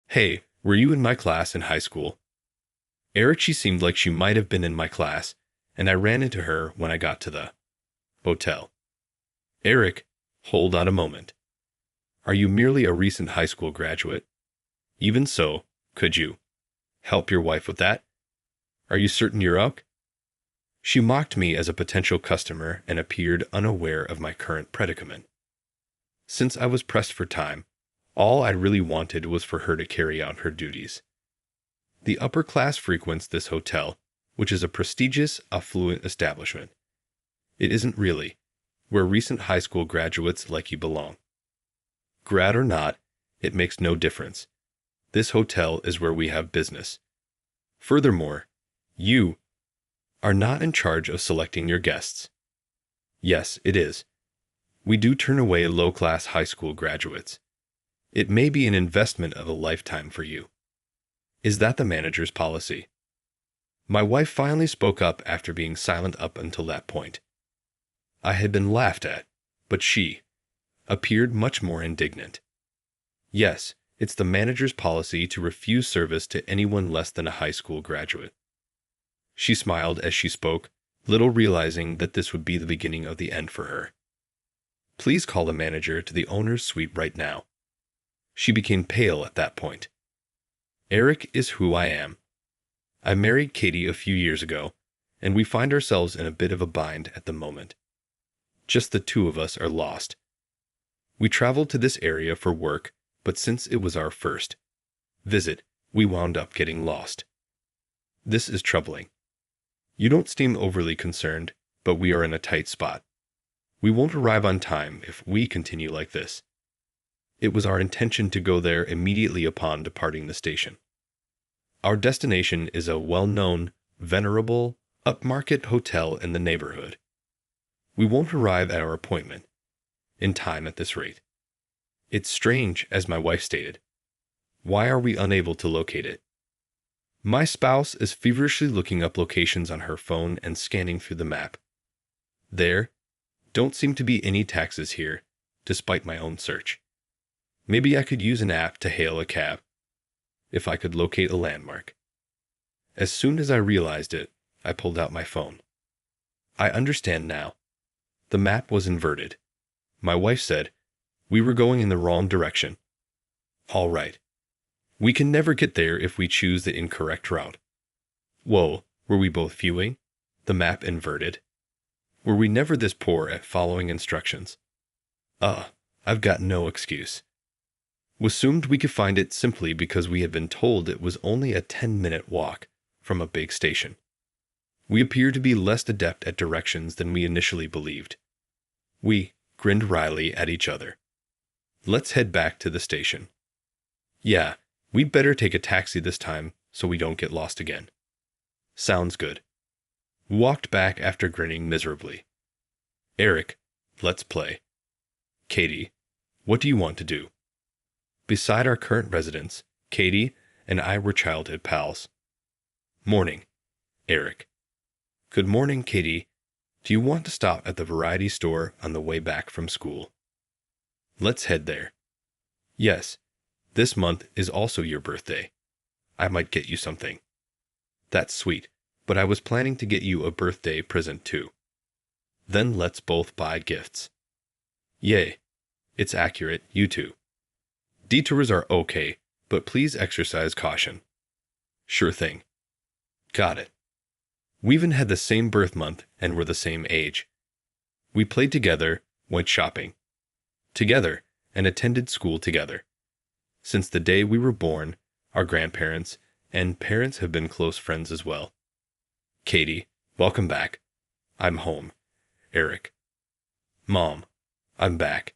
Hey, were you in my class in high school? Eric, she seemed like she might have been in my class, and I ran into her when I got to the hotel. Eric, hold on a moment. Are you merely a recent high school graduate? Even so, could you help your wife with that? Are you certain you're up? She mocked me as a potential customer and appeared unaware of my current predicament. Since I was pressed for time, all I really wanted was for her to carry out her duties. The upper class frequents this hotel, which is a prestigious, affluent establishment. It isn't really, where recent high school graduates like you belong. Grad or not, it makes no difference. This hotel is where we have business. Furthermore, you are not in charge of selecting your guests. Yes, it is. We do turn away low-class high school graduates. It may be an investment of a lifetime for you. Is that the manager's policy? My wife finally spoke up after being silent up until that point. I had been laughed at, but she appeared much more indignant. Yes, it's the manager's policy to refuse service to anyone less than a high school graduate. She smiled as she spoke, little realizing that this would be the beginning of the end for her. Please call the manager to the owner's suite right now. She became pale at that point. Eric is who I am. I married Katie a few years ago, and we find ourselves in a bit of a bind at the moment. Just the two of us are lost. We traveled to this area for work, but since it was our first visit, we wound up getting lost. This is troubling. You don't seem overly concerned, but we are in a tight spot. We won't arrive on time if we continue like this. It was our intention to go there immediately upon departing the station. Our destination is a well-known, venerable, upmarket hotel in the neighborhood. We won't arrive at our appointment in time at this rate. It's strange, as my wife stated. Why are we unable to locate it? My spouse is feverishly looking up locations on her phone and scanning through the map. There don't seem to be any taxis here, despite my own search. Maybe I could use an app to hail a cab, if I could locate a landmark. As soon as I realized it, I pulled out my phone. I understand now. The map was inverted. My wife said we were going in the wrong direction. All right. We can never get there if we choose the incorrect route. Whoa, were we both viewing the map inverted? Were we never this poor at following instructions? I've got no excuse. We assumed we could find it simply because we had been told it was only a 10-minute walk from a big station. We appear to be less adept at directions than we initially believed. We grinned wryly at each other. Let's head back to the station. Yeah, we'd better take a taxi this time so we don't get lost again. Sounds good. We walked back after grinning miserably. Eric, let's play. Katie, what do you want to do? Beside our current residence, Katie and I were childhood pals. Morning, Eric. Good morning, Katie. Do you want to stop at the variety store on the way back from school? Let's head there. Yes, this month is also your birthday. I might get you something. That's sweet, but I was planning to get you a birthday present too. Then let's both buy gifts. Yay. It's accurate, you too. Detours are okay, but please exercise caution. Sure thing. Got it. We even had the same birth month and were the same age. We played together, went shopping together, and attended school together. Since the day we were born, our grandparents and parents have been close friends as well. Katie, welcome back. I'm home. Eric. Mom, I'm back.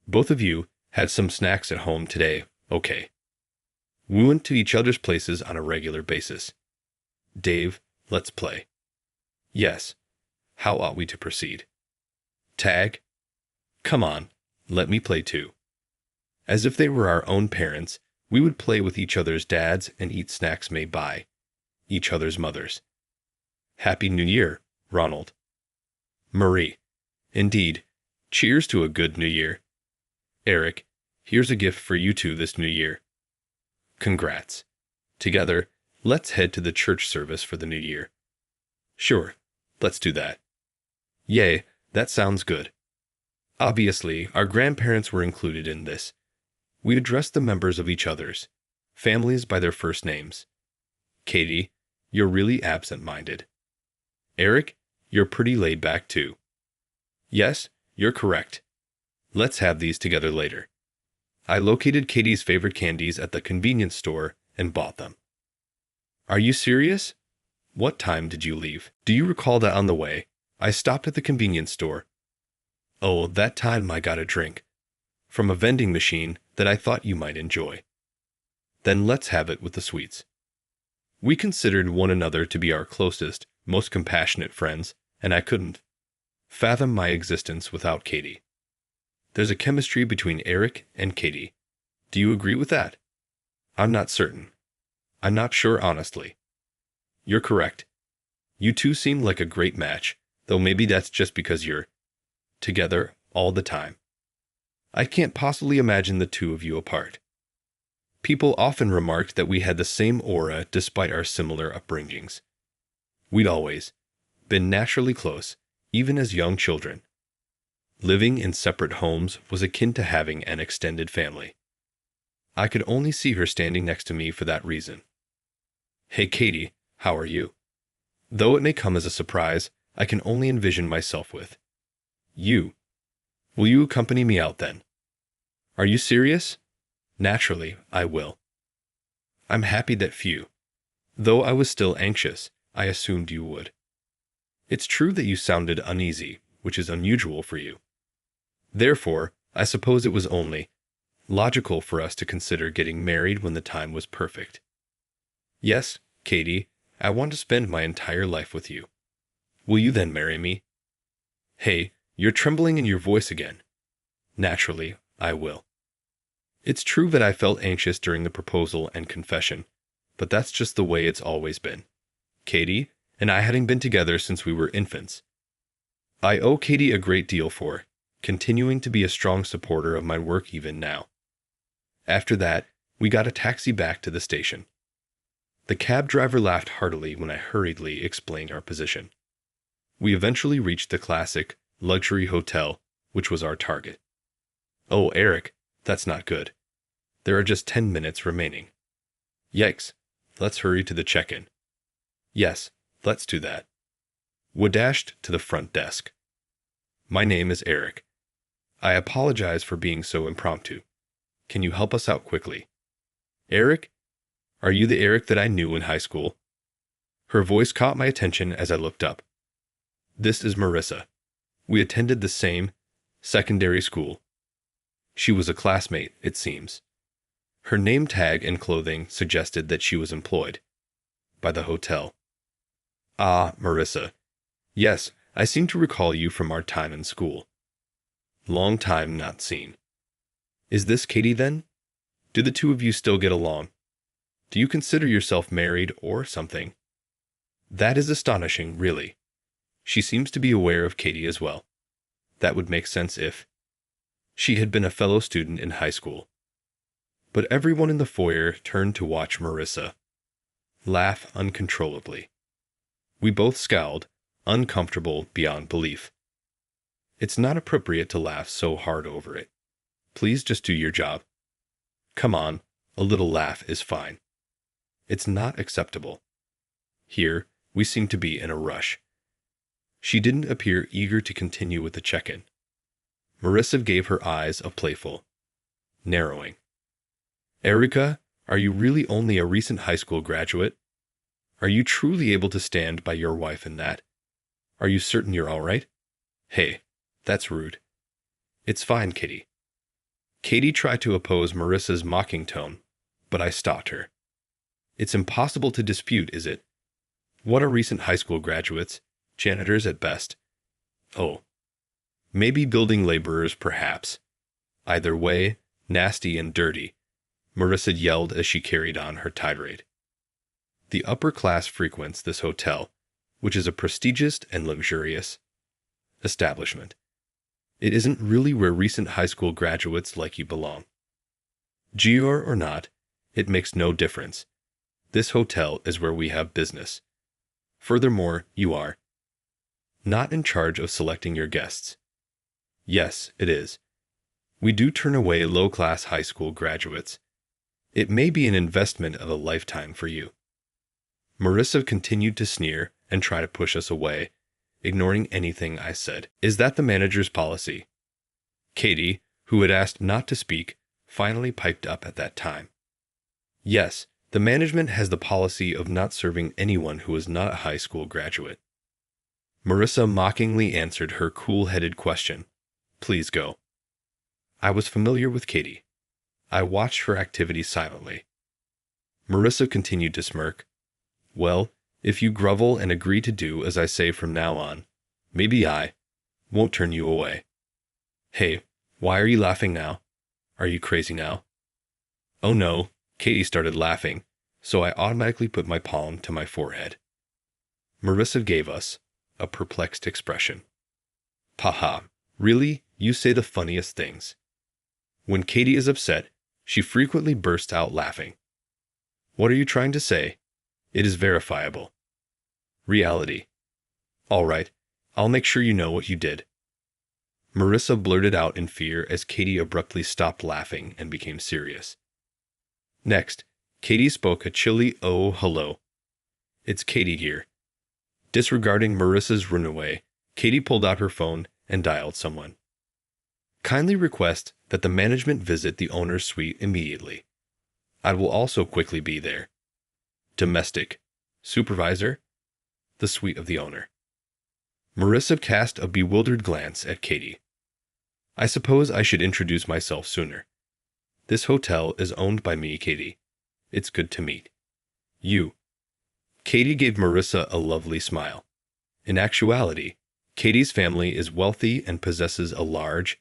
Both of you had some snacks at home today, okay. We went to each other's places on a regular basis. Dave, let's play. Yes. How ought we to proceed? Tag? Come on, let me play too. As if they were our own parents, we would play with each other's dads and eat snacks made by each other's mothers. Happy New Year, Ronald. Marie. Indeed. Cheers to a good New Year. Eric, here's a gift for you two this New Year. Congrats. Together, let's head to the church service for the new year. Sure, let's do that. Yay, that sounds good. Obviously, our grandparents were included in this. We addressed the members of each other's families by their first names. Katie, you're really absent-minded. Eric, you're pretty laid back too. Yes, you're correct. Let's have these together later. I located Katie's favorite candies at the convenience store and bought them. Are you serious? What time did you leave? Do you recall that on the way, I stopped at the convenience store? Oh, that time I got a drink from a vending machine that I thought you might enjoy. Then let's have it with the sweets. We considered one another to be our closest, most compassionate friends, and I couldn't fathom my existence without Katie. There's a chemistry between Eric and Katie. Do you agree with that? I'm not certain. I'm not sure, honestly. You're correct. You two seem like a great match, though maybe that's just because you're together all the time. I can't possibly imagine the two of you apart. People often remarked that we had the same aura despite our similar upbringings. We'd always been naturally close, even as young children. Living in separate homes was akin to having an extended family. I could only see her standing next to me for that reason. Hey Katie, how are you? Though it may come as a surprise, I can only envision myself with you. Will you accompany me out then? Are you serious? Naturally, I will. I'm happy that few. Though I was still anxious, I assumed you would. It's true that you sounded uneasy, which is unusual for you. Therefore, I suppose it was only logical for us to consider getting married when the time was perfect. Yes, Katie, I want to spend my entire life with you. Will you then marry me? Hey, you're trembling in your voice again. Naturally, I will. It's true that I felt anxious during the proposal and confession, but that's just the way it's always been. Katie and I hadn't been together since we were infants. I owe Katie a great deal for continuing to be a strong supporter of my work even now. After that, we got a taxi back to the station. The cab driver laughed heartily when I hurriedly explained our position. We eventually reached the classic luxury hotel, which was our target. Oh, Eric, that's not good. There are just 10 minutes remaining. Yikes, let's hurry to the check-in. Yes, let's do that. We dashed to the front desk. My name is Eric. I apologize for being so impromptu. Can you help us out quickly? Eric? Are you the Eric that I knew in high school? Her voice caught my attention as I looked up. This is Marissa. We attended the same secondary school. She was a classmate, it seems. Her name tag and clothing suggested that she was employed by the hotel. Ah, Marissa. Yes, I seem to recall you from our time in school. Long time not seen. Is this Katie then? Do the two of you still get along? Do you consider yourself married or something? That is astonishing, really. She seems to be aware of Katie as well. That would make sense if she had been a fellow student in high school. But everyone in the foyer turned to watch Marissa laugh uncontrollably. We both scowled, uncomfortable beyond belief. It's not appropriate to laugh so hard over it. Please just do your job. Come on, a little laugh is fine. It's not acceptable. Here, we seem to be in a rush. She didn't appear eager to continue with the check-in. Marissa gave her eyes a playful narrowing. Erica, are you really only a recent high school graduate? Are you truly able to stand by your wife in that? Are you certain you're all right? Hey, that's rude. It's fine, Kitty. Katie tried to oppose Marissa's mocking tone, but I stopped her. It's impossible to dispute, is it? What are recent high school graduates? Janitors at best. Oh. Maybe building laborers, perhaps. Either way, nasty and dirty, Marissa yelled as she carried on her tirade. The upper class frequents this hotel, which is a prestigious and luxurious establishment. It isn't really where recent high school graduates like you belong. Gior or not, It makes no difference. This hotel is where we have business. Furthermore, you are not in charge of selecting your guests. Yes, it is. We do turn away low-class high school graduates. It may be an investment of a lifetime for you. Marissa continued to sneer and try to push us away, ignoring anything I said. Is that the manager's policy? Katie, who had asked not to speak, finally piped up at that time. Yes, the management has the policy of not serving anyone who is not a high school graduate. Marissa mockingly answered her cool-headed question. Please go. I was familiar with Katie. I watched her activity silently. Marissa continued to smirk. Well, if you grovel and agree to do as I say from now on, maybe I won't turn you away. Hey, why are you laughing now? Are you crazy now? Oh no, Katie started laughing, so I automatically put my palm to my forehead. Marissa gave us a perplexed expression. Haha, really? You say the funniest things. When Katie is upset, she frequently bursts out laughing. What are you trying to say? It is verifiable. Reality. All right, I'll make sure you know what you did. Marissa blurted out in fear as Katie abruptly stopped laughing and became serious. Next, Katie spoke a chilly "Oh, hello. It's Katie here." Disregarding Marissa's runaway, Katie pulled out her phone and dialed someone. Kindly request that the management visit the owner's suite immediately. I will also quickly be there. Domestic. Supervisor. The suite of the owner. Marissa cast a bewildered glance at Katie. I suppose I should introduce myself sooner. This hotel is owned by me, Katie. It's good to meet you. Katie gave Marissa a lovely smile. In actuality, Katie's family is wealthy and possesses a large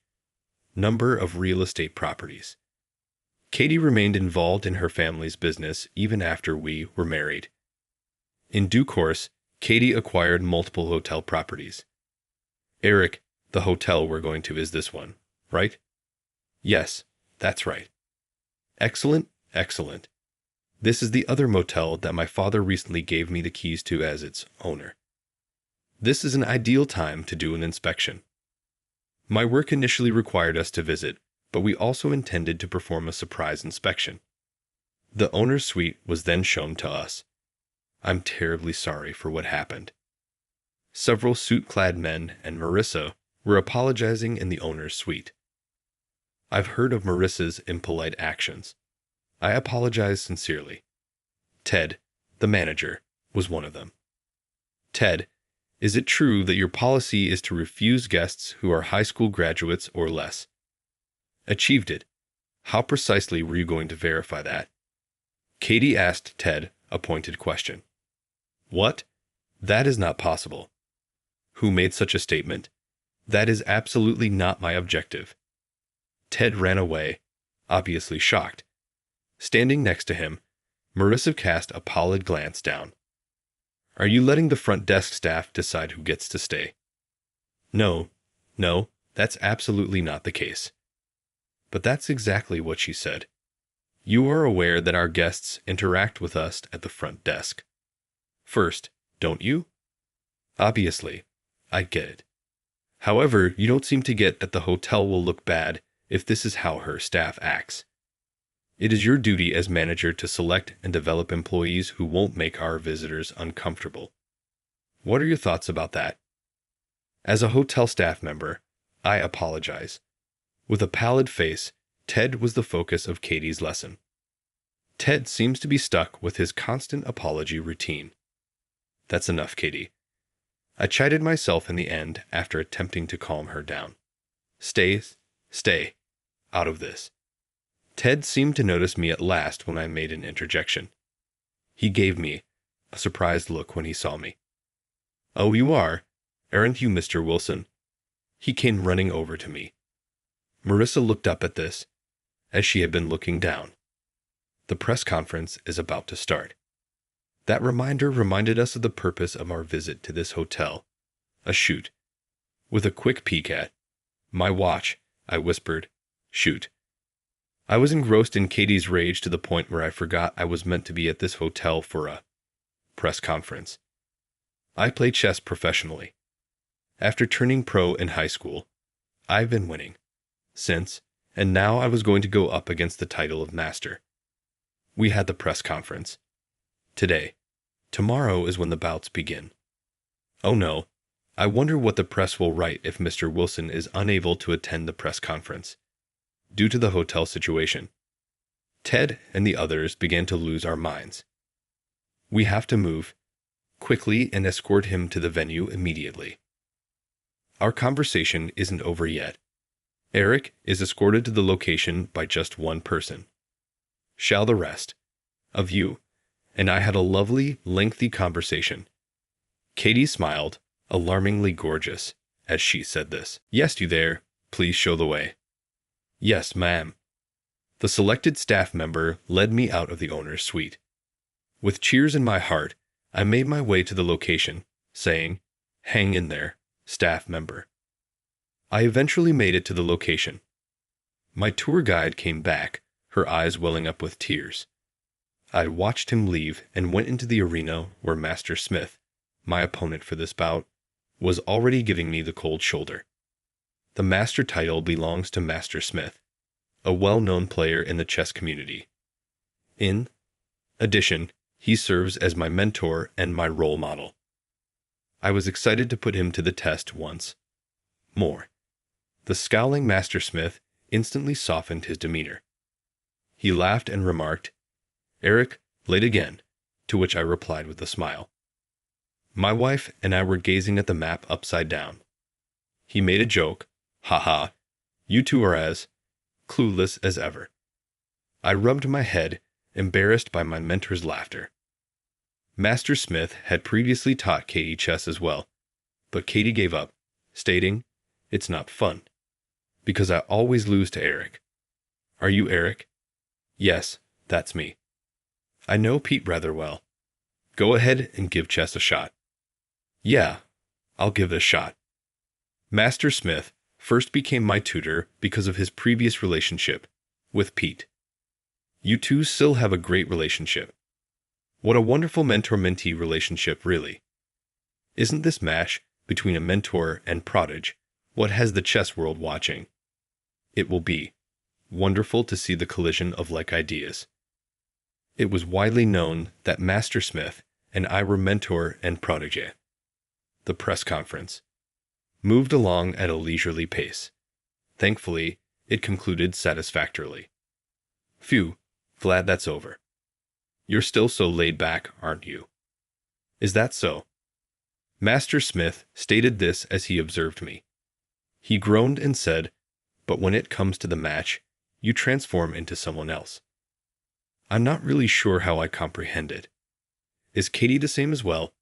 number of real estate properties. Katie remained involved in her family's business even after we were married. In due course, Katie acquired multiple hotel properties. Eric, the hotel we're going to is this one, right? Yes, that's right. Excellent, excellent. This is the other motel that my father recently gave me the keys to as its owner. This is an ideal time to do an inspection. My work initially required us to visit, but we also intended to perform a surprise inspection. The owner's suite was then shown to us. I'm terribly sorry for what happened. Several suit-clad men and Marissa were apologizing in the owner's suite. I've heard of Marissa's impolite actions. I apologize sincerely. Ted, the manager, was one of them. Ted, is it true that your policy is to refuse guests who are high school graduates or less? Achieved it. How precisely were you going to verify that? Katie asked Ted a pointed question. What? That is not possible. Who made such a statement? That is absolutely not my objective. Ted ran away, obviously shocked. Standing next to him, Marissa cast a pallid glance down. Are you letting the front desk staff decide who gets to stay? No, that's absolutely not the case. But that's exactly what she said. You are aware that our guests interact with us at the front desk. First, don't you? Obviously, I get it. However, you don't seem to get that the hotel will look bad if this is how her staff acts. It is your duty as manager to select and develop employees who won't make our visitors uncomfortable. What are your thoughts about that? As a hotel staff member, I apologize. With a pallid face, Ted was the focus of Katie's lesson. Ted seems to be stuck with his constant apology routine. That's enough, Katie. I chided myself in the end after attempting to calm her down. Stay out of this. Ted seemed to notice me at last when I made an interjection. He gave me a surprised look when he saw me. Oh, you are? Aren't you Mr. Wilson? He came running over to me. Marissa looked up at this, as she had been looking down. The press conference is about to start. That reminder reminded us of the purpose of our visit to this hotel. A shoot. With a quick peek at my watch, I whispered, shoot. I was engrossed in Katie's rage to the point where I forgot I was meant to be at this hotel for a press conference. I play chess professionally. After turning pro in high school, I've been winning since, and now I was going to go up against the title of master. We had the press conference today. Tomorrow is when the bouts begin. Oh no, I wonder what the press will write if Mr. Wilson is unable to attend the press conference due to the hotel situation. Ted and the others began to lose our minds. We have to move quickly and escort him to the venue immediately. Our conversation isn't over yet. Eric is escorted to the location by just one person. Shall the rest of you and I had a lovely, lengthy conversation. Katie smiled, alarmingly gorgeous, as she said this. Yes, you there, please show the way. Yes, ma'am. The selected staff member led me out of the owner's suite. With cheers in my heart, I made my way to the location, saying, "Hang in there, staff member." I eventually made it to the location. My tour guide came back, her eyes welling up with tears. I watched him leave and went into the arena where Master Smith, my opponent for this bout, was already giving me the cold shoulder. The master title belongs to Master Smith, a well-known player in the chess community. In addition, he serves as my mentor and my role model. I was excited to put him to the test once more. The scowling Master Smith instantly softened his demeanor. He laughed and remarked, "Eric, late again," to which I replied with a smile. My wife and I were gazing at the map upside down. He made a joke, "Ha, you two are as clueless as ever." I rubbed my head, embarrassed by my mentor's laughter. Master Smith had previously taught Katie chess as well, but Katie gave up, stating, "It's not fun, because I always lose to Eric." "Are you Eric?" "Yes, that's me." "I know Pete rather well. Go ahead and give chess a shot." "Yeah, I'll give it a shot." Master Smith first became my tutor because of his previous relationship with Pete. You two still have a great relationship. What a wonderful mentor-mentee relationship, really. Isn't this match between a mentor and prodigy what has the chess world watching? It will be wonderful to see the collision of like ideas. It was widely known that Master Smith and I were mentor and protege. The press conference moved along at a leisurely pace. Thankfully, it concluded satisfactorily. Phew, glad that's over. You're still so laid back, aren't you? Is that so? Master Smith stated this as he observed me. He groaned and said, "But when it comes to the match, you transform into someone else." I'm not really sure how I comprehend it. Is Katie the same as well?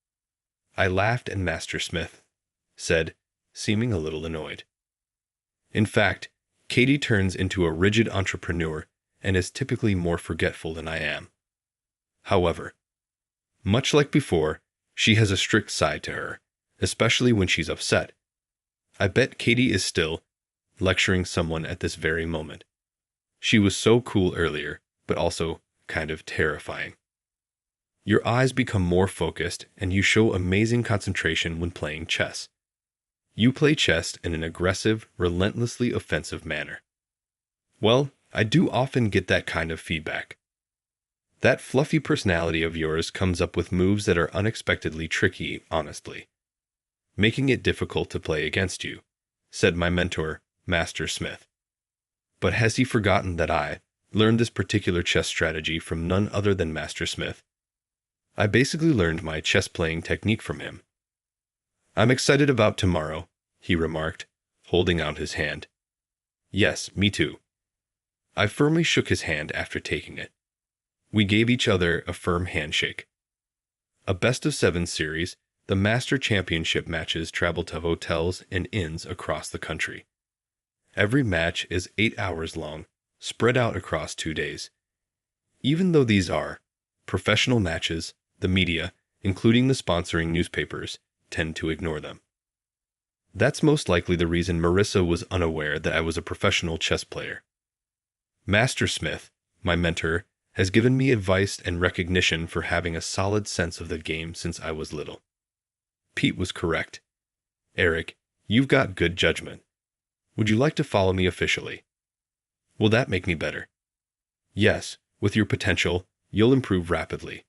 I laughed and Master Smith said, seeming a little annoyed. In fact, Katie turns into a rigid entrepreneur and is typically more forgetful than I am. However, much like before, she has a strict side to her, especially when she's upset. I bet Katie is still lecturing someone at this very moment. She was so cool earlier, but also kind of terrifying. Your eyes become more focused and you show amazing concentration when playing chess. You play chess in an aggressive, relentlessly offensive manner. Well, I do often get that kind of feedback. That fluffy personality of yours comes up with moves that are unexpectedly tricky, honestly, making it difficult to play against you, said my mentor, Master Smith. But has he forgotten that I learned this particular chess strategy from none other than Master Smith? I basically learned my chess-playing technique from him. I'm excited about tomorrow, he remarked, holding out his hand. Yes, me too. I firmly shook his hand after taking it. We gave each other a firm handshake. A best-of-7 series, the Master Championship matches travel to hotels and inns across the country. Every match is 8 hours long, spread out across 2 days. Even though these are professional matches, the media, including the sponsoring newspapers, tend to ignore them. That's most likely the reason Marissa was unaware that I was a professional chess player. Master Smith, my mentor, has given me advice and recognition for having a solid sense of the game since I was little. Pete was correct. Eric, you've got good judgment. Would you like to follow me officially? Will that make me better? Yes, with your potential, you'll improve rapidly.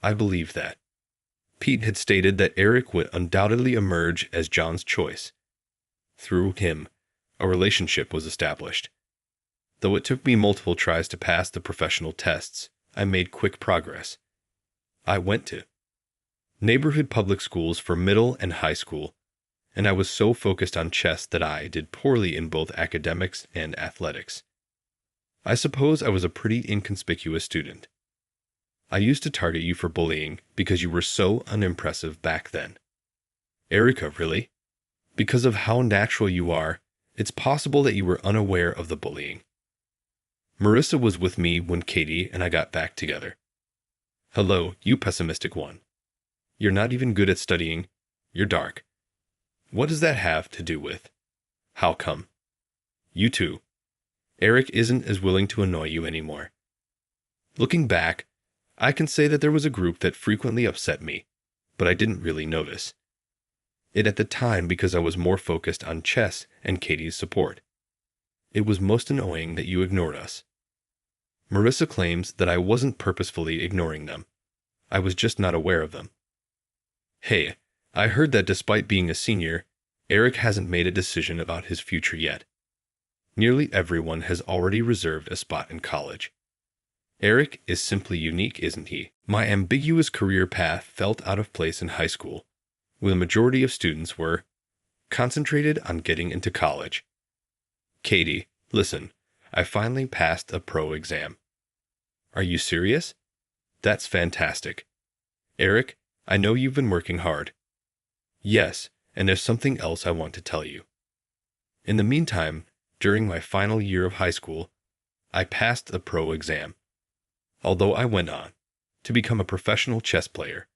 I believe that. Pete had stated that Eric would undoubtedly emerge as John's choice. Through him, a relationship was established. Though it took me multiple tries to pass the professional tests, I made quick progress. I went to neighborhood public schools for middle and high school, and I was so focused on chess that I did poorly in both academics and athletics. I suppose I was a pretty inconspicuous student. I used to target you for bullying because you were so unimpressive back then. Erica, really? Because of how natural you are, it's possible that you were unaware of the bullying. Marissa was with me when Katie and I got back together. Hello, you pessimistic one. You're not even good at studying. You're dark. What does that have to do with? How come? You too. Eric isn't as willing to annoy you anymore. Looking back, I can say that there was a group that frequently upset me, but I didn't really notice it at the time because I was more focused on chess and Katie's support. It was most annoying that you ignored us. Marissa claims that I wasn't purposefully ignoring them. I was just not aware of them. Hey, I heard that despite being a senior, Eric hasn't made a decision about his future yet. Nearly everyone has already reserved a spot in college. Eric is simply unique, isn't he? My ambiguous career path felt out of place in high school, where the majority of students were concentrated on getting into college. Katie, listen, I finally passed a pro exam. Are you serious? That's fantastic. Eric, I know you've been working hard. Yes, and there's something else I want to tell you. In the meantime, during my final year of high school, I passed the pro exam. Although I went on to become a professional chess player,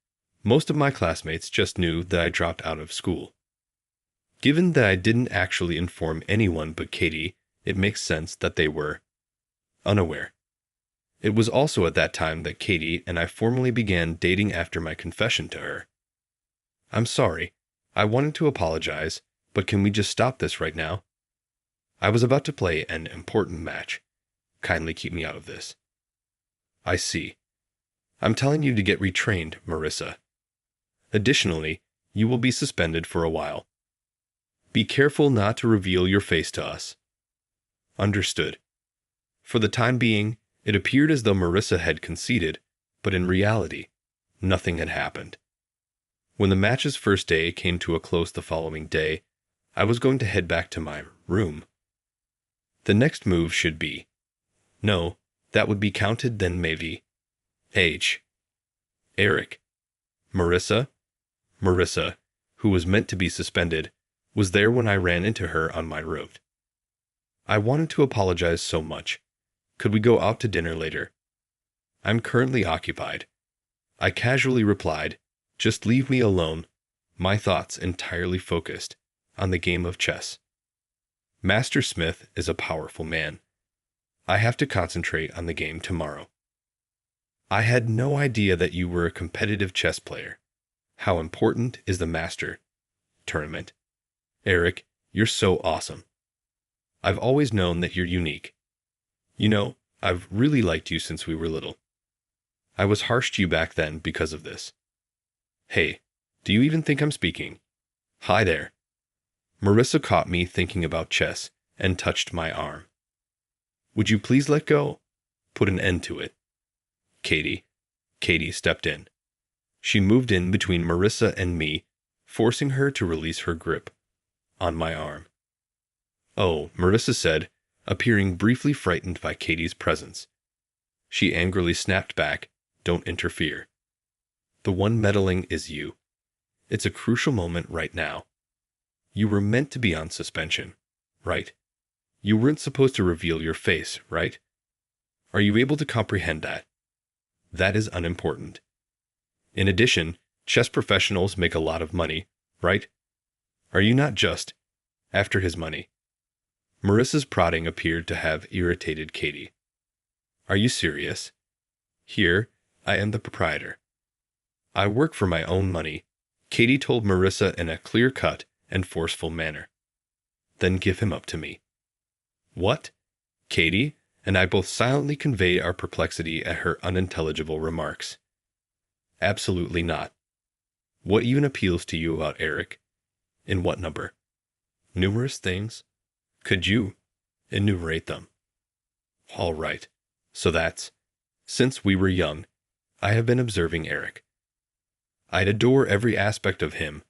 most of my classmates just knew that I dropped out of school. Given that I didn't actually inform anyone but Katie, it makes sense that they were unaware. It was also at that time that Katie and I formally began dating after my confession to her. I'm sorry. I wanted to apologize, but can we just stop this right now? I was about to play an important match. Kindly keep me out of this. I see. I'm telling you to get retrained, Marissa. Additionally, you will be suspended for a while. Be careful not to reveal your face to us. Understood. For the time being, it appeared as though Marissa had conceded, but in reality, nothing had happened. When the match's first day came to a close the following day, I was going to head back to my room. The next move should be, no, that would be counted then maybe. Eric. Marissa, who was meant to be suspended, was there when I ran into her on my route. I wanted to apologize so much. Could we go out to dinner later? I'm currently occupied. I casually replied, just leave me alone, my thoughts entirely focused on the game of chess. Master Smith is a powerful man. I have to concentrate on the game tomorrow. I had no idea that you were a competitive chess player. How important is the Master tournament? Eric, you're so awesome. I've always known that you're unique. You know, I've really liked you since we were little. I was harsh to you back then because of this. Hey, do you even think I'm speaking? Hi there. Marissa caught me thinking about chess and touched my arm. Would you please let go? Put an end to it. Katie stepped in. She moved in between Marissa and me, forcing her to release her grip on my arm. Oh, Marissa said, appearing briefly frightened by Katie's presence. She angrily snapped back, don't interfere. The one meddling is you. It's a crucial moment right now. You were meant to be on suspension, right? You weren't supposed to reveal your face, right? Are you able to comprehend that? That is unimportant. In addition, chess professionals make a lot of money, right? Are you not just after his money? Marissa's prodding appeared to have irritated Katie. Are you serious? Here, I am the proprietor. I work for my own money, Katie told Marissa in a clear-cut and forceful manner. Then give him up to me. What? Katie and I both silently conveyed our perplexity at her unintelligible remarks. Absolutely not. What even appeals to you about Eric? In what number? Numerous things. Could you enumerate them? All right. So that's, since we were young, I have been observing Eric. I'd adore every aspect of him,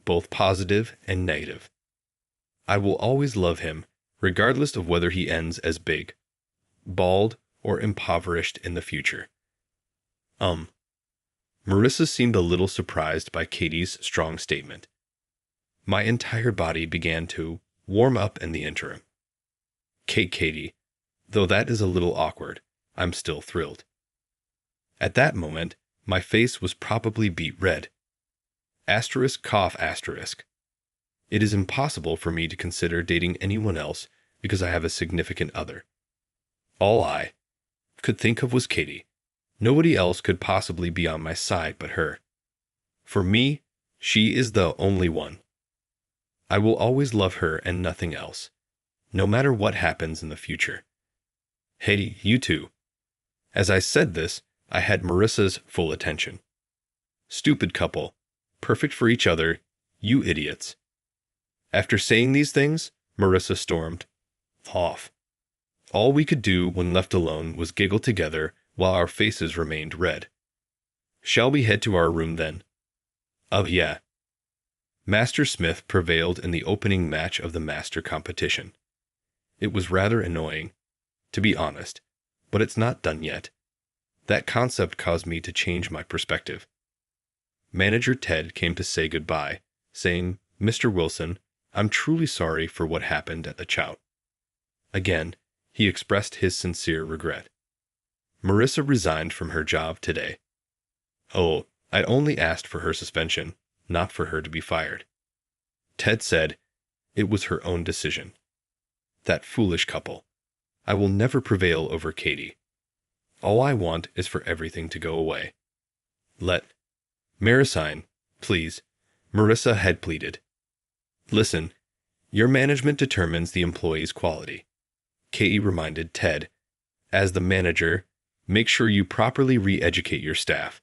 both positive and negative. I will always love him, regardless of whether he ends as big, bald, or impoverished in the future. Marissa seemed a little surprised by Katie's strong statement. My entire body began to warm up in the interim. Katie, though that is a little awkward, I'm still thrilled. At that moment, my face was probably beet red. Asterisk cough asterisk. It is impossible for me to consider dating anyone else because I have a significant other. All I could think of was Katie. Nobody else could possibly be on my side but her. For me, she is the only one. I will always love her and nothing else, no matter what happens in the future. Hey, you two. As I said this, I had Marissa's full attention. Stupid couple. Perfect for each other. You idiots. After saying these things, Marissa stormed off. All we could do when left alone was giggle together while our faces remained red. Shall we head to our room then? Oh yeah. Master Smith prevailed in the opening match of the master competition. It was rather annoying, to be honest, but it's not done yet. That concept caused me to change my perspective. Manager Ted came to say goodbye, saying, Mr. Wilson, I'm truly sorry for what happened at the chout. Again, he expressed his sincere regret. Marissa resigned from her job today. Oh, I only asked for her suspension, not for her to be fired. Ted said it was her own decision. That foolish couple. I will never prevail over Katie. All I want is for everything to go away. Let me resign, please, Marissa had pleaded. Listen, your management determines the employee's quality. Katie reminded Ted. As the manager, make sure you properly re-educate your staff.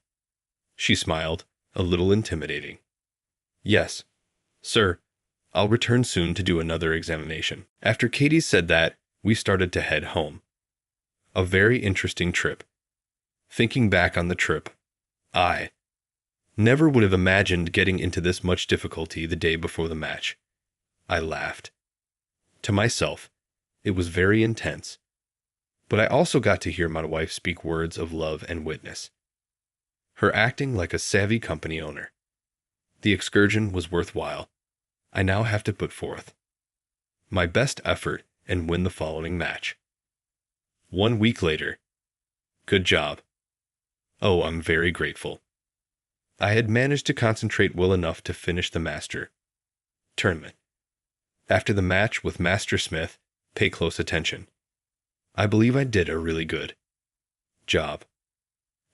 She smiled, a little intimidating. Yes, sir. I'll return soon to do another examination. After Katie said that, we started to head home. A very interesting trip. Thinking back on the trip, I never would have imagined getting into this much difficulty the day before the match. I laughed. To myself, it was very intense. But I also got to hear my wife speak words of love and witness. Her acting like a savvy company owner. The excursion was worthwhile. I now have to put forth my best effort and win the following match. 1 week later. Good job. Oh, I'm very grateful. I had managed to concentrate well enough to finish the master tournament. After the match with Master Smith, pay close attention. I believe I did a really good job.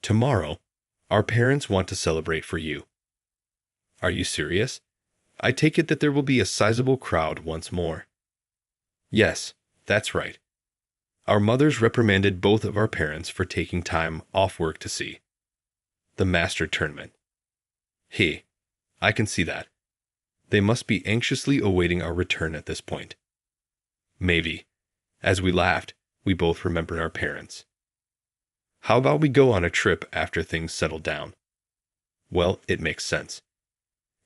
Tomorrow, our parents want to celebrate for you. Are you serious? I take it that there will be a sizable crowd once more. Yes, that's right. Our mothers reprimanded both of our parents for taking time off work to see the master tournament. Hey, I can see that. They must be anxiously awaiting our return at this point. Maybe. As we laughed, we both remembered our parents. How about we go on a trip after things settle down? Well, it makes sense.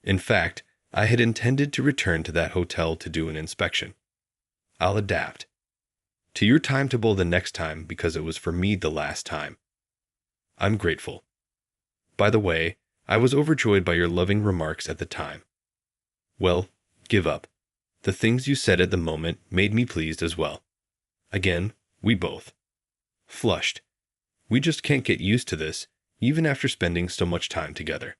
In fact, I had intended to return to that hotel to do an inspection. I'll adapt. To your timetable the next time because it was for me the last time. I'm grateful. By the way, I was overjoyed by your loving remarks at the time. Well, give up. The things you said at the moment made me pleased as well. Again, we both flushed. We just can't get used to this, even after spending so much time together.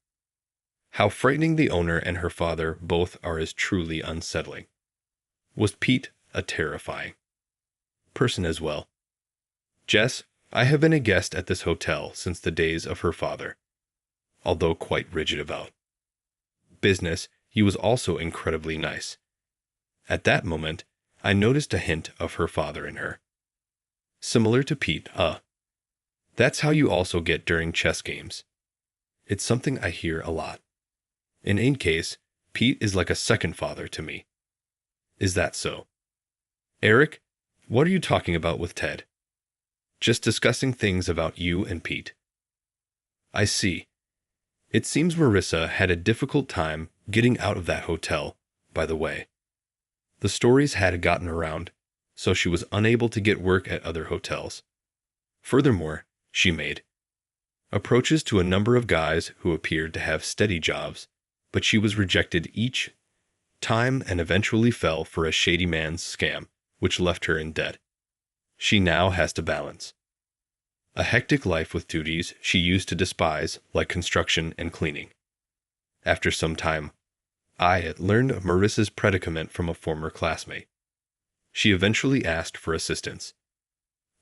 How frightening the owner and her father both are is truly unsettling. Was Pete a terrifying person as well. Jess, I have been a guest at this hotel since the days of her father. Although quite rigid about business, he was also incredibly nice. At that moment, I noticed a hint of her father in her. Similar to Pete, that's how you also get during chess games. It's something I hear a lot. In any case, Pete is like a second father to me. Is that so? Eric, what are you talking about with Ted? Just discussing things about you and Pete. I see. It seems Marissa had a difficult time getting out of that hotel, by the way. The stories had gotten around, so she was unable to get work at other hotels. Furthermore, she made approaches to a number of guys who appeared to have steady jobs, but she was rejected each time and eventually fell for a shady man's scam, which left her in debt. She now has to balance a hectic life with duties she used to despise, like construction and cleaning. After some time, I had learned of Marissa's predicament from a former classmate. She eventually asked for assistance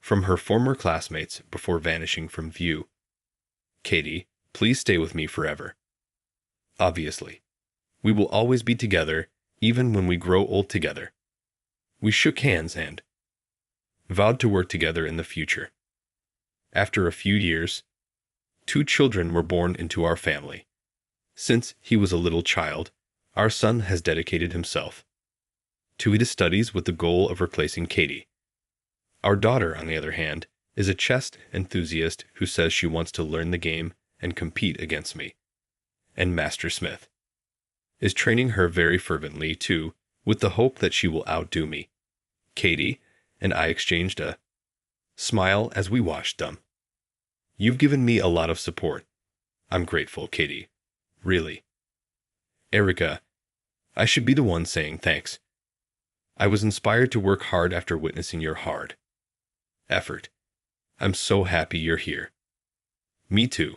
from her former classmates before vanishing from view. Katie, please stay with me forever. Obviously, we will always be together, even when we grow old together. We shook hands and vowed to work together in the future. After a few years, 2 children were born into our family. Since he was a little child, our son has dedicated himself to his studies with the goal of replacing Katie. Our daughter, on the other hand, is a chess enthusiast who says she wants to learn the game and compete against me. And Master Smith is training her very fervently, too, with the hope that she will outdo me. Katie and I exchanged a smile as we watched them. You've given me a lot of support. I'm grateful, Katie. Really. Erica, I should be the one saying thanks. I was inspired to work hard after witnessing your hard effort. I'm so happy you're here. Me too.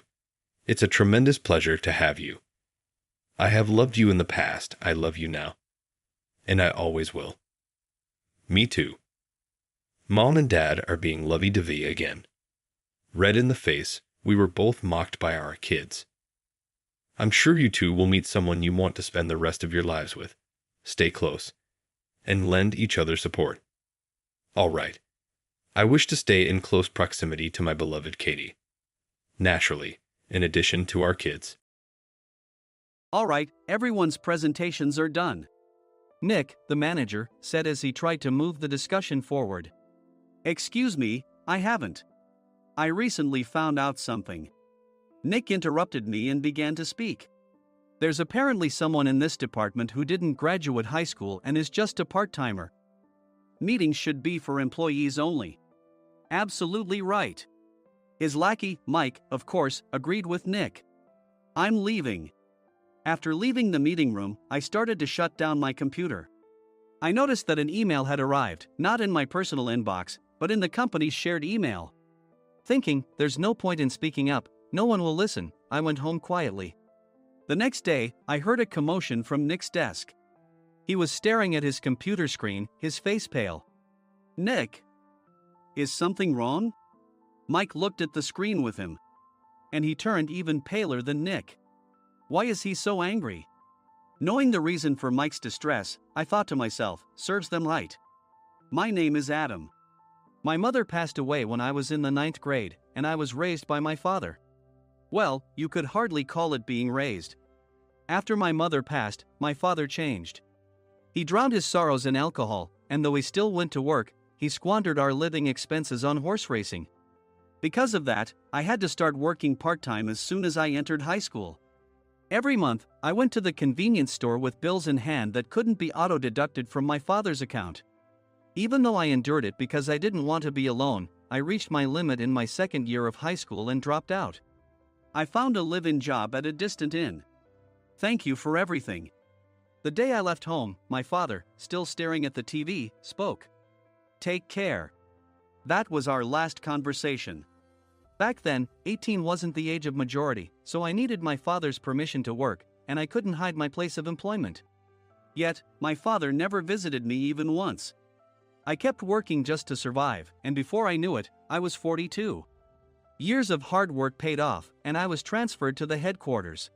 It's a tremendous pleasure to have you. I have loved you in the past. I love you now. And I always will. Me too. Mom and Dad are being lovey-dovey again. Red in the face, we were both mocked by our kids. I'm sure you two will meet someone you want to spend the rest of your lives with. Stay close. And lend each other support. All right. I wish to stay in close proximity to my beloved Katie. Naturally, in addition to our kids. All right, everyone's presentations are done. Nick, the manager, said as he tried to move the discussion forward. Excuse me, I haven't. I recently found out something. Nick interrupted me and began to speak. There's apparently someone in this department who didn't graduate high school and is just a part-timer. Meetings should be for employees only. Absolutely right. His lackey, Mike, of course, agreed with Nick. I'm leaving. After leaving the meeting room, I started to shut down my computer. I noticed that an email had arrived, not in my personal inbox, but in the company's shared email. Thinking, there's no point in speaking up, no one will listen, I went home quietly. The next day, I heard a commotion from Nick's desk. He was staring at his computer screen, his face pale. Nick? Is something wrong? Mike looked at the screen with him. And he turned even paler than Nick. Why is he so angry? Knowing the reason for Mike's distress, I thought to myself, serves them right. My name is Adam. My mother passed away when I was in the 9th grade, and I was raised by my father. Well, you could hardly call it being raised. After my mother passed, my father changed. He drowned his sorrows in alcohol, and though he still went to work, he squandered our living expenses on horse racing. Because of that, I had to start working part-time as soon as I entered high school. Every month, I went to the convenience store with bills in hand that couldn't be auto-deducted from my father's account. Even though I endured it because I didn't want to be alone, I reached my limit in my 2nd year of high school and dropped out. I found a live-in job at a distant inn. Thank you for everything. The day I left home, my father, still staring at the TV, spoke. Take care. That was our last conversation. Back then, 18 wasn't the age of majority, so I needed my father's permission to work, and I couldn't hide my place of employment. Yet, my father never visited me even once. I kept working just to survive, and before I knew it, I was 42. Years of hard work paid off, and I was transferred to the headquarters.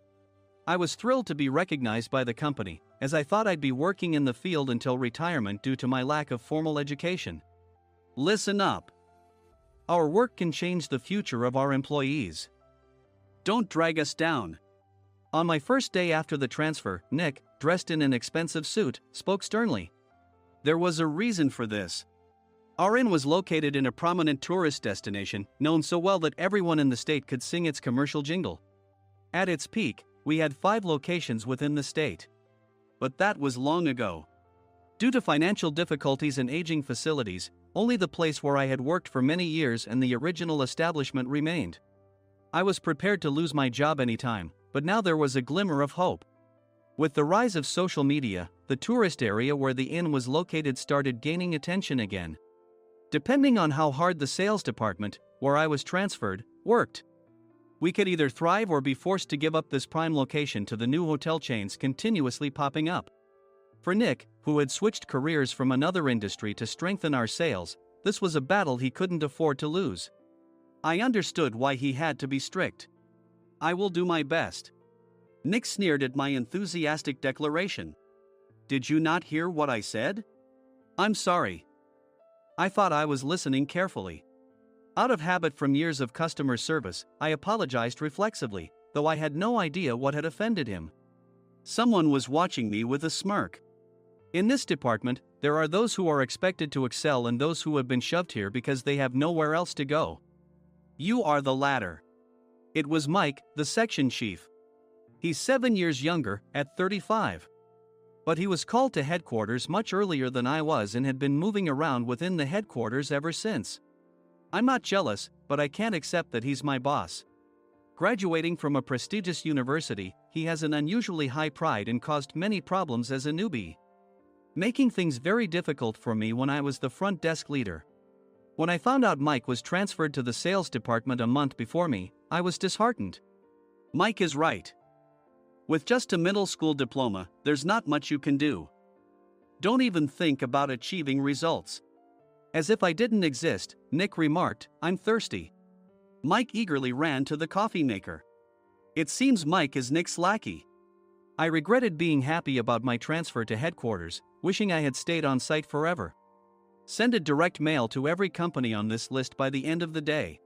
I was thrilled to be recognized by the company, as I thought I'd be working in the field until retirement due to my lack of formal education. Listen up. Our work can change the future of our employees. Don't drag us down. On my first day after the transfer, Nick, dressed in an expensive suit, spoke sternly. There was a reason for this. Our inn was located in a prominent tourist destination, known so well that everyone in the state could sing its commercial jingle. At its peak, we had 5 locations within the state. But that was long ago. Due to financial difficulties and aging facilities, only the place where I had worked for many years and the original establishment remained. I was prepared to lose my job anytime, but now there was a glimmer of hope. With the rise of social media, the tourist area where the inn was located started gaining attention again. Depending on how hard the sales department, where I was transferred, worked, we could either thrive or be forced to give up this prime location to the new hotel chains continuously popping up. For Nick, who had switched careers from another industry to strengthen our sales, this was a battle he couldn't afford to lose. I understood why he had to be strict. I will do my best. Nick sneered at my enthusiastic declaration. Did you not hear what I said? I'm sorry. I thought I was listening carefully. Out of habit from years of customer service, I apologized reflexively, though I had no idea what had offended him. Someone was watching me with a smirk. In this department, there are those who are expected to excel and those who have been shoved here because they have nowhere else to go. You are the latter. It was Mike, the section chief. He's 7 years younger, at 35. But he was called to headquarters much earlier than I was and had been moving around within the headquarters ever since. I'm not jealous, but I can't accept that he's my boss. Graduating from a prestigious university, he has an unusually high pride and caused many problems as a newbie, making things very difficult for me when I was the front desk leader. When I found out Mike was transferred to the sales department a month before me, I was disheartened. Mike is right. With just a middle school diploma, there's not much you can do. Don't even think about achieving results. As if I didn't exist, Nick remarked, I'm thirsty. Mike eagerly ran to the coffee maker. It seems Mike is Nick's lackey. I regretted being happy about my transfer to headquarters, wishing I had stayed on site forever. Send a direct mail to every company on this list by the end of the day.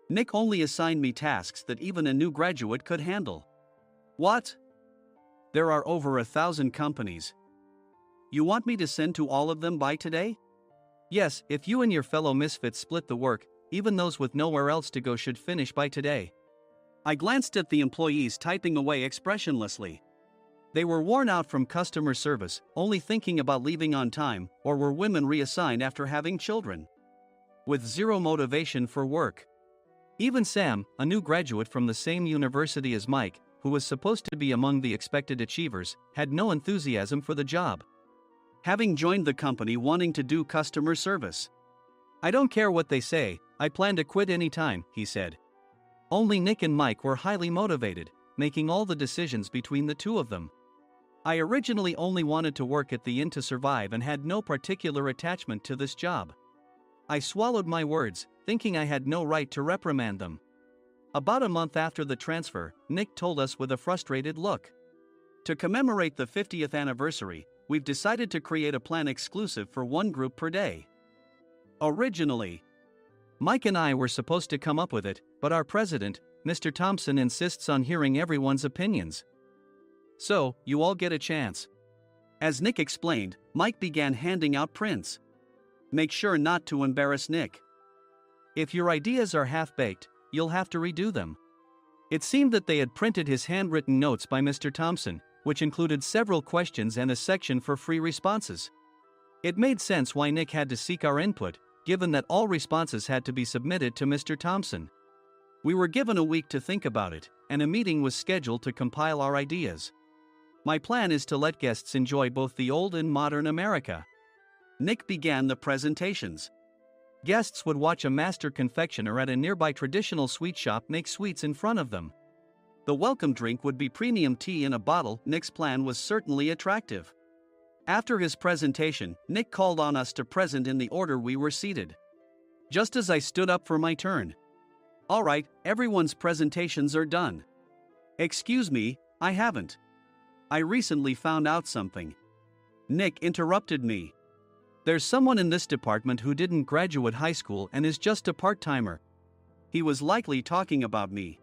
Nick only assigned me tasks that even a new graduate could handle. What? There are over 1,000 companies. You want me to send to all of them by today? Yes, if you and your fellow misfits split the work, even those with nowhere else to go should finish by today. I glanced at the employees typing away expressionlessly. They were worn out from customer service, only thinking about leaving on time, or were women reassigned after having children, with zero motivation for work. Even Sam, a new graduate from the same university as Mike, who was supposed to be among the expected achievers, had no enthusiasm for the job, having joined the company wanting to do customer service. I don't care what they say, I plan to quit anytime, he said. Only Nick and Mike were highly motivated, making all the decisions between the two of them. I originally only wanted to work at the inn to survive and had no particular attachment to this job. I swallowed my words, thinking I had no right to reprimand them. About a month after the transfer, Nick told us with a frustrated look. To commemorate the 50th anniversary, we've decided to create a plan exclusive for one group per day. Originally, Mike and I were supposed to come up with it, but our president, Mr. Thompson, insists on hearing everyone's opinions. So, you all get a chance. As Nick explained, Mike began handing out prints. Make sure not to embarrass Nick. If your ideas are half-baked, you'll have to redo them. It seemed that they had printed his handwritten notes by Mr. Thompson, which included several questions and a section for free responses. It made sense why Nick had to seek our input, given that all responses had to be submitted to Mr. Thompson. We were given a week to think about it, and a meeting was scheduled to compile our ideas. My plan is to let guests enjoy both the old and modern America. Nick began the presentations. Guests would watch a master confectioner at a nearby traditional sweet shop make sweets in front of them. The welcome drink would be premium tea in a bottle. Nick's plan was certainly attractive. After his presentation, Nick called on us to present in the order we were seated. Just as I stood up for my turn. All right, everyone's presentations are done. Excuse me, I haven't. I recently found out something. Nick interrupted me. There's someone in this department who didn't graduate high school and is just a part-timer. He was likely talking about me.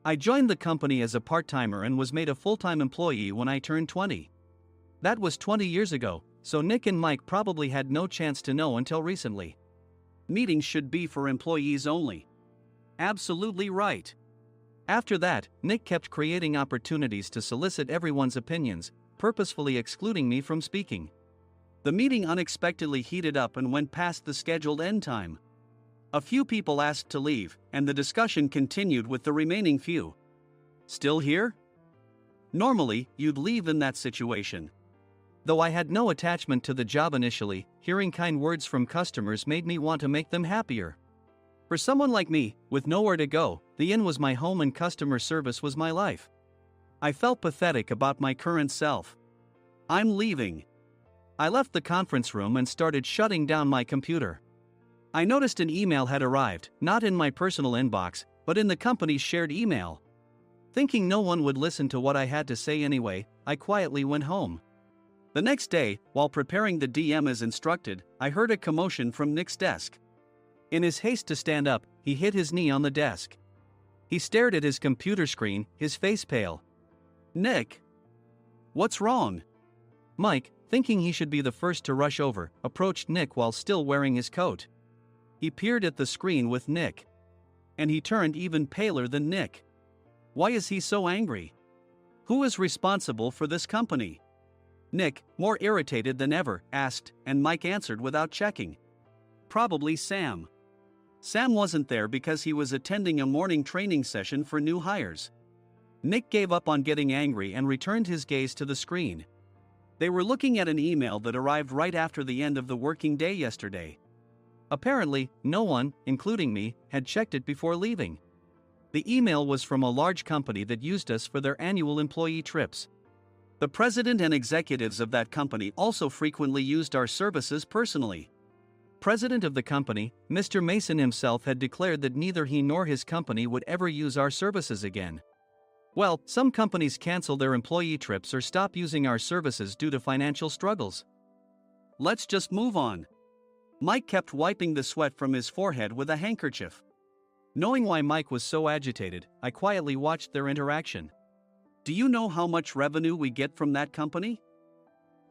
I joined the company as a part-timer and was made a full-time employee when I turned 20. That was 20 years ago, so Nick and Mike probably had no chance to know until recently. Meetings should be for employees only. Absolutely right. After that, Nick kept creating opportunities to solicit everyone's opinions, purposefully excluding me from speaking. The meeting unexpectedly heated up and went past the scheduled end time. A few people asked to leave, and the discussion continued with the remaining few. Still here? Normally, you'd leave in that situation. Though I had no attachment to the job initially, hearing kind words from customers made me want to make them happier. For someone like me, with nowhere to go, the inn was my home and customer service was my life. I felt pathetic about my current self. I'm leaving. I left the conference room and started shutting down my computer. I noticed an email had arrived, not in my personal inbox, but in the company's shared email. Thinking no one would listen to what I had to say anyway, I quietly went home. The next day, while preparing the DM as instructed, I heard a commotion from Nick's desk. In his haste to stand up, he hit his knee on the desk. He stared at his computer screen, his face pale. Nick! What's wrong? Mike, thinking he should be the first to rush over, approached Nick while still wearing his coat. He peered at the screen with Nick. And he turned even paler than Nick. Why is he so angry? Who is responsible for this company? Nick, more irritated than ever, asked, and Mike answered without checking. Probably Sam. Sam wasn't there because he was attending a morning training session for new hires. Nick gave up on getting angry and returned his gaze to the screen. They were looking at an email that arrived right after the end of the working day yesterday. Apparently, no one, including me, had checked it before leaving. The email was from a large company that used us for their annual employee trips. The president and executives of that company also frequently used our services personally. President of the company, Mr. Mason himself had declared that neither he nor his company would ever use our services again. Well, some companies cancel their employee trips or stop using our services due to financial struggles. Let's just move on. Mike kept wiping the sweat from his forehead with a handkerchief. Knowing why Mike was so agitated, I quietly watched their interaction. Do you know how much revenue we get from that company?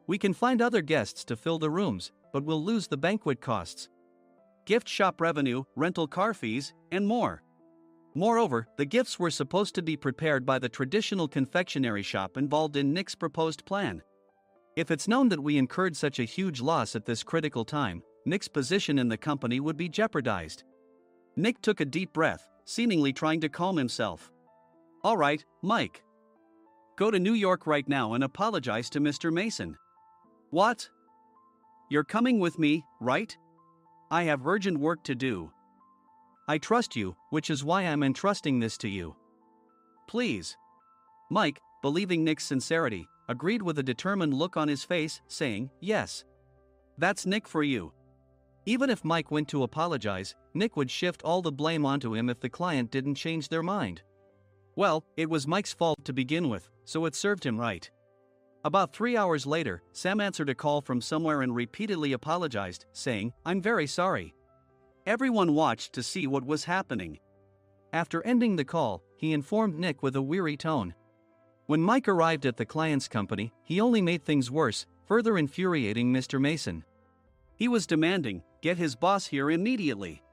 We can find other guests to fill the rooms, but we'll lose the banquet costs, gift shop revenue, rental car fees, and more. Moreover, the gifts were supposed to be prepared by the traditional confectionery shop involved in Nick's proposed plan. If it's known that we incurred such a huge loss at this critical time, Nick's position in the company would be jeopardized. Nick took a deep breath, seemingly trying to calm himself. All right, Mike. Go to New York right now and apologize to Mr. Mason. What? You're coming with me, right? I have urgent work to do. I trust you, which is why I'm entrusting this to you. Please. Mike, believing Nick's sincerity, agreed with a determined look on his face, saying, yes. That's Nick for you. Even if Mike went to apologize, Nick would shift all the blame onto him if the client didn't change their mind. Well, it was Mike's fault to begin with, so it served him right. About 3 hours later, Sam answered a call from somewhere and repeatedly apologized, saying, I'm very sorry. Everyone watched to see what was happening. After ending the call, he informed Nick with a weary tone. When Mike arrived at the client's company, he only made things worse, further infuriating Mr. Mason. He was demanding, get his boss here immediately.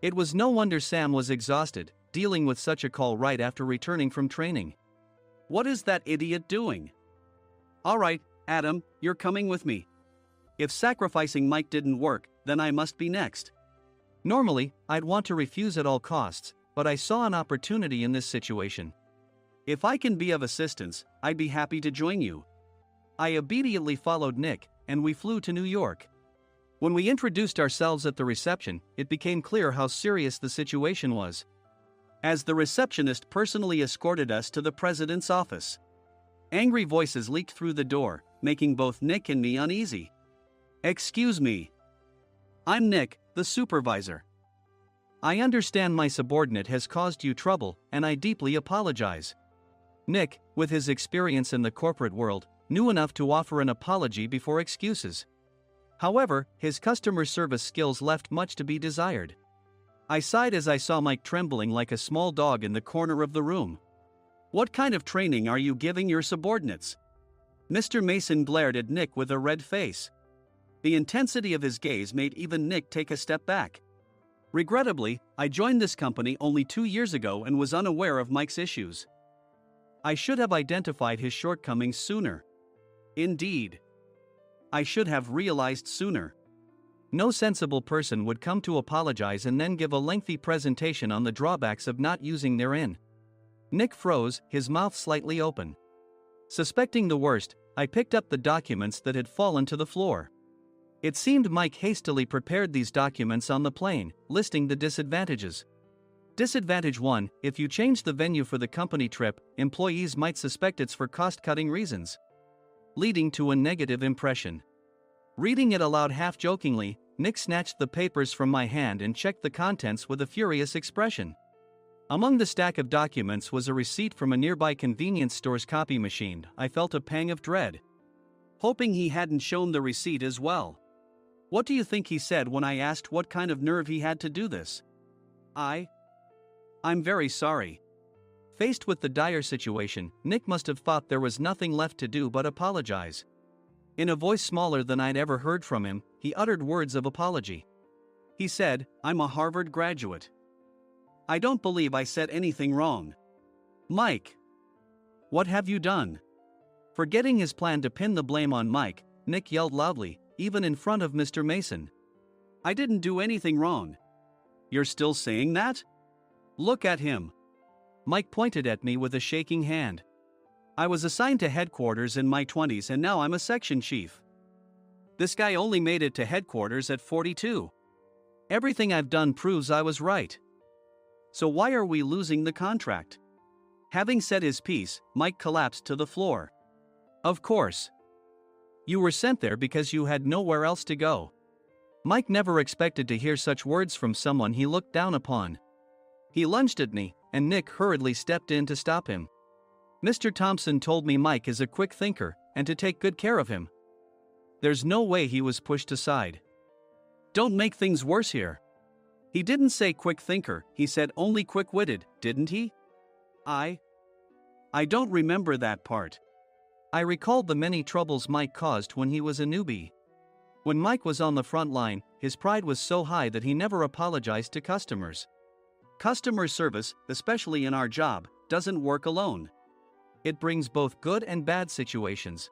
It was no wonder Sam was exhausted, dealing with such a call right after returning from training. What is that idiot doing? All right, Adam, you're coming with me. If sacrificing Mike didn't work, then I must be next. Normally, I'd want to refuse at all costs, but I saw an opportunity in this situation. If I can be of assistance, I'd be happy to join you. I obediently followed Nick, and we flew to New York. When we introduced ourselves at the reception, it became clear how serious the situation was, as the receptionist personally escorted us to the president's office. Angry voices leaked through the door, making both Nick and me uneasy. "Excuse me. I'm Nick, the supervisor. I understand my subordinate has caused you trouble, and I deeply apologize." Nick, with his experience in the corporate world, knew enough to offer an apology before excuses. However, his customer service skills left much to be desired. I sighed as I saw Mike trembling like a small dog in the corner of the room. "What kind of training are you giving your subordinates?" Mr. Mason glared at Nick with a red face. The intensity of his gaze made even Nick take a step back. Regrettably, I joined this company only 2 years ago and was unaware of Mike's issues. I should have identified his shortcomings sooner. Indeed, I should have realized sooner. No sensible person would come to apologize and then give a lengthy presentation on the drawbacks of not using their in. Nick froze, his mouth slightly open. Suspecting the worst, I picked up the documents that had fallen to the floor. It seemed Mike hastily prepared these documents on the plane, listing the disadvantages. Disadvantage 1: if you change the venue for the company trip, employees might suspect it's for cost-cutting reasons, leading to a negative impression. Reading it aloud half-jokingly, Nick snatched the papers from my hand and checked the contents with a furious expression. Among the stack of documents was a receipt from a nearby convenience store's copy machine. I felt a pang of dread, hoping he hadn't shown the receipt as well. What do you think he said when I asked what kind of nerve he had to do this? I'm very sorry." Faced with the dire situation, Nick must have thought there was nothing left to do but apologize. In a voice smaller than I'd ever heard from him, he uttered words of apology. He said, "I'm a Harvard graduate. I don't believe I said anything wrong." "Mike, what have you done?" Forgetting his plan to pin the blame on Mike, Nick yelled loudly, even in front of Mr. Mason. "I didn't do anything wrong." "You're still saying that? Look at him." Mike pointed at me with a shaking hand. "I was assigned to headquarters in my 20s and now I'm a section chief. This guy only made it to headquarters at 42. Everything I've done proves I was right. So why are we losing the contract?" Having said his piece, Mike collapsed to the floor. "Of course. You were sent there because you had nowhere else to go." Mike never expected to hear such words from someone he looked down upon. He lunged at me, and Nick hurriedly stepped in to stop him. "Mr. Thompson told me Mike is a quick thinker, and to take good care of him." There's no way he was pushed aside. "Don't make things worse here." "He didn't say quick thinker, he said only quick-witted, didn't he?" I don't remember that part." I recalled the many troubles Mike caused when he was a newbie. When Mike was on the front line, his pride was so high that he never apologized to customers. Customer service, especially in our job, doesn't work alone. It brings both good and bad situations.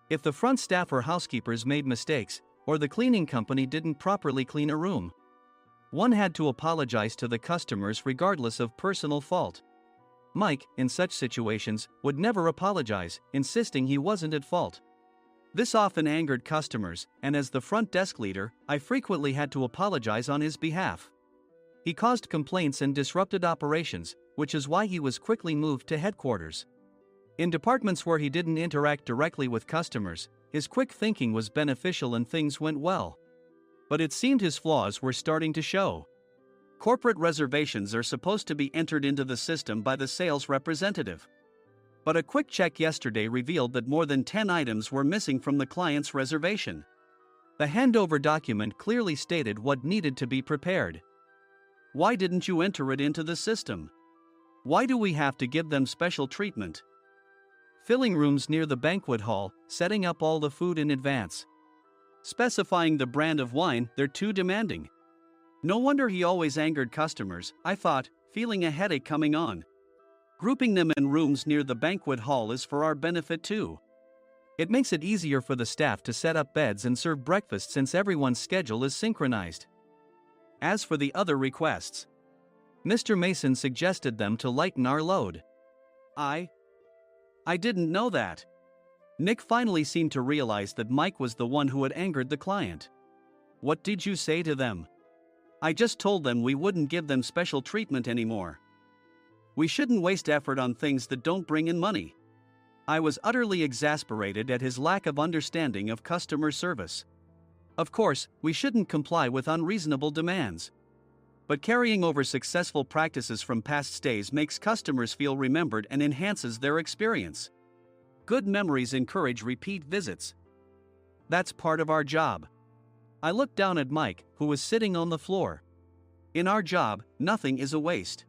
If the front staff or housekeepers made mistakes, or the cleaning company didn't properly clean a room, one had to apologize to the customers regardless of personal fault. Mike, in such situations, would never apologize, insisting he wasn't at fault. This often angered customers, and as the front desk leader, I frequently had to apologize on his behalf. He caused complaints and disrupted operations, which is why he was quickly moved to headquarters. In departments where he didn't interact directly with customers, his quick thinking was beneficial and things went well. But it seemed his flaws were starting to show. Corporate reservations are supposed to be entered into the system by the sales representative. But a quick check yesterday revealed that more than 10 items were missing from the client's reservation. The handover document clearly stated what needed to be prepared. Why didn't you enter it into the system? Why do we have to give them special treatment? Filling rooms near the banquet hall, setting up all the food in advance. Specifying the brand of wine, they're too demanding. No wonder he always angered customers, I thought, feeling a headache coming on. Grouping them in rooms near the banquet hall is for our benefit too. It makes it easier for the staff to set up beds and serve breakfast since everyone's schedule is synchronized. As for the other requests, Mr. Mason suggested them to lighten our load. I didn't know that. Nick finally seemed to realize that Mike was the one who had angered the client. What did you say to them? I just told them we wouldn't give them special treatment anymore. We shouldn't waste effort on things that don't bring in money. I was utterly exasperated at his lack of understanding of customer service. Of course, we shouldn't comply with unreasonable demands. But carrying over successful practices from past stays makes customers feel remembered and enhances their experience. Good memories encourage repeat visits. That's part of our job. I looked down at Mike, who was sitting on the floor. In our job, nothing is a waste.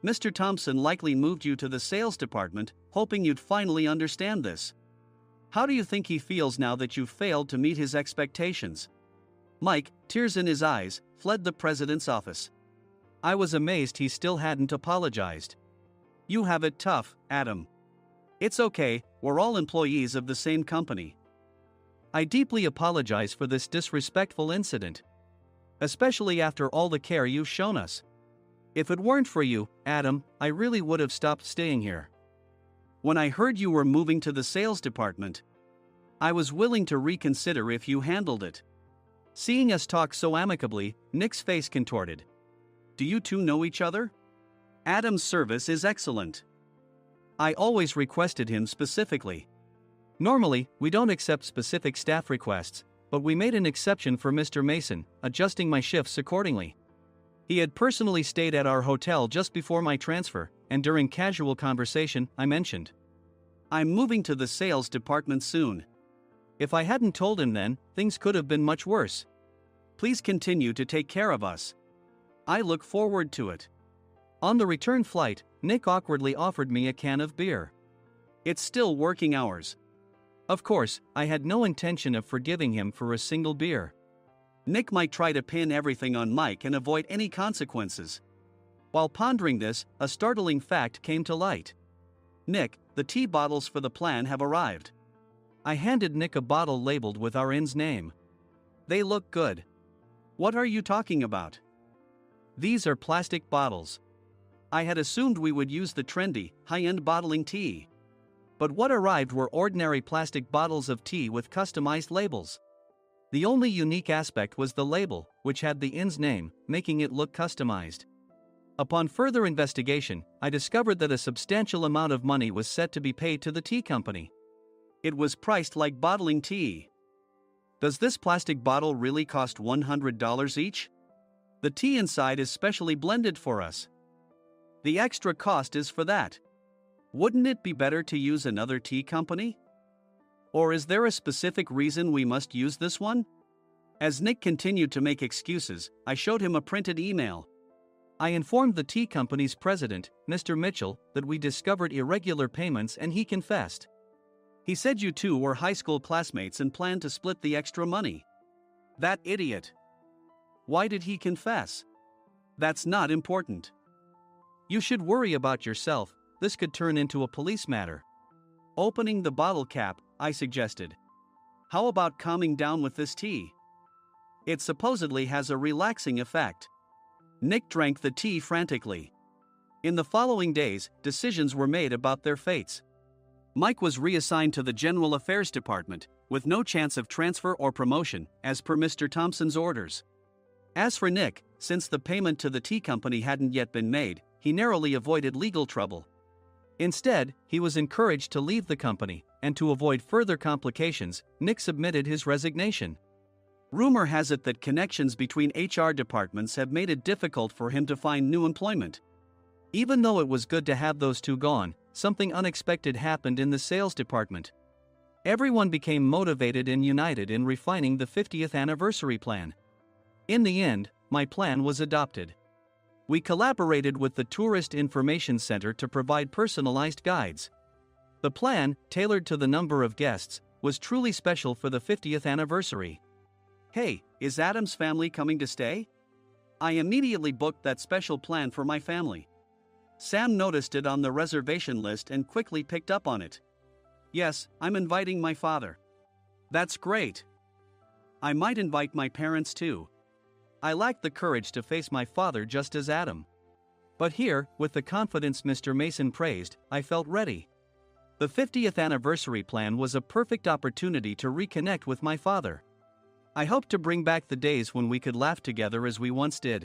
Mr. Thompson likely moved you to the sales department, hoping you'd finally understand this. How do you think he feels now that you've failed to meet his expectations? Mike, tears in his eyes, fled the president's office. I was amazed he still hadn't apologized. You have it tough, Adam. It's okay, we're all employees of the same company. I deeply apologize for this disrespectful incident. Especially after all the care you've shown us. If it weren't for you, Adam, I really would have stopped staying here. When I heard you were moving to the sales department, I was willing to reconsider if you handled it. Seeing us talk so amicably, Nick's face contorted. Do you two know each other? Adam's service is excellent. I always requested him specifically. Normally, we don't accept specific staff requests, but we made an exception for Mr. Mason, adjusting my shifts accordingly. He had personally stayed at our hotel just before my transfer, and during casual conversation, I mentioned, I'm moving to the sales department soon. If I hadn't told him then, things could have been much worse. Please continue to take care of us. I look forward to it. On the return flight, Nick awkwardly offered me a can of beer. It's still working hours. Of course, I had no intention of forgiving him for a single beer. Nick might try to pin everything on Mike and avoid any consequences. While pondering this, a startling fact came to light. Nick, the tea bottles for the plan have arrived. I handed Nick a bottle labeled with our inn's name. They look good. What are you talking about? These are plastic bottles. I had assumed we would use the trendy, high-end bottling tea. But what arrived were ordinary plastic bottles of tea with customized labels. The only unique aspect was the label, which had the inn's name, making it look customized. Upon further investigation, I discovered that a substantial amount of money was set to be paid to the tea company. It was priced like bottling tea. Does this plastic bottle really cost $100 each? The tea inside is specially blended for us. The extra cost is for that. Wouldn't it be better to use another tea company? Or is there a specific reason we must use this one? As Nick continued to make excuses, I showed him a printed email. I informed the tea company's president, Mr. Mitchell, that we discovered irregular payments and he confessed. He said you two were high school classmates and planned to split the extra money. That idiot. Why did he confess? That's not important. You should worry about yourself. This could turn into a police matter. Opening the bottle cap, I suggested. How about calming down with this tea? It supposedly has a relaxing effect. Nick drank the tea frantically. In the following days, decisions were made about their fates. Mike was reassigned to the General Affairs Department, with no chance of transfer or promotion, as per Mr. Thompson's orders. As for Nick, since the payment to the tea company hadn't yet been made, he narrowly avoided legal trouble. Instead, he was encouraged to leave the company, and to avoid further complications, Nick submitted his resignation. Rumor has it that connections between HR departments have made it difficult for him to find new employment. Even though it was good to have those two gone, something unexpected happened in the sales department. Everyone became motivated and united in refining the 50th anniversary plan. In the end, my plan was adopted. We collaborated with the Tourist Information Center to provide personalized guides. The plan, tailored to the number of guests, was truly special for the 50th anniversary. Hey, is Adam's family coming to stay? I immediately booked that special plan for my family. Sam noticed it on the reservation list and quickly picked up on it. Yes, I'm inviting my father. That's great. I might invite my parents too. I lacked the courage to face my father just as Adam. But here, with the confidence Mr. Mason praised, I felt ready. The 50th anniversary plan was a perfect opportunity to reconnect with my father. I hoped to bring back the days when we could laugh together as we once did.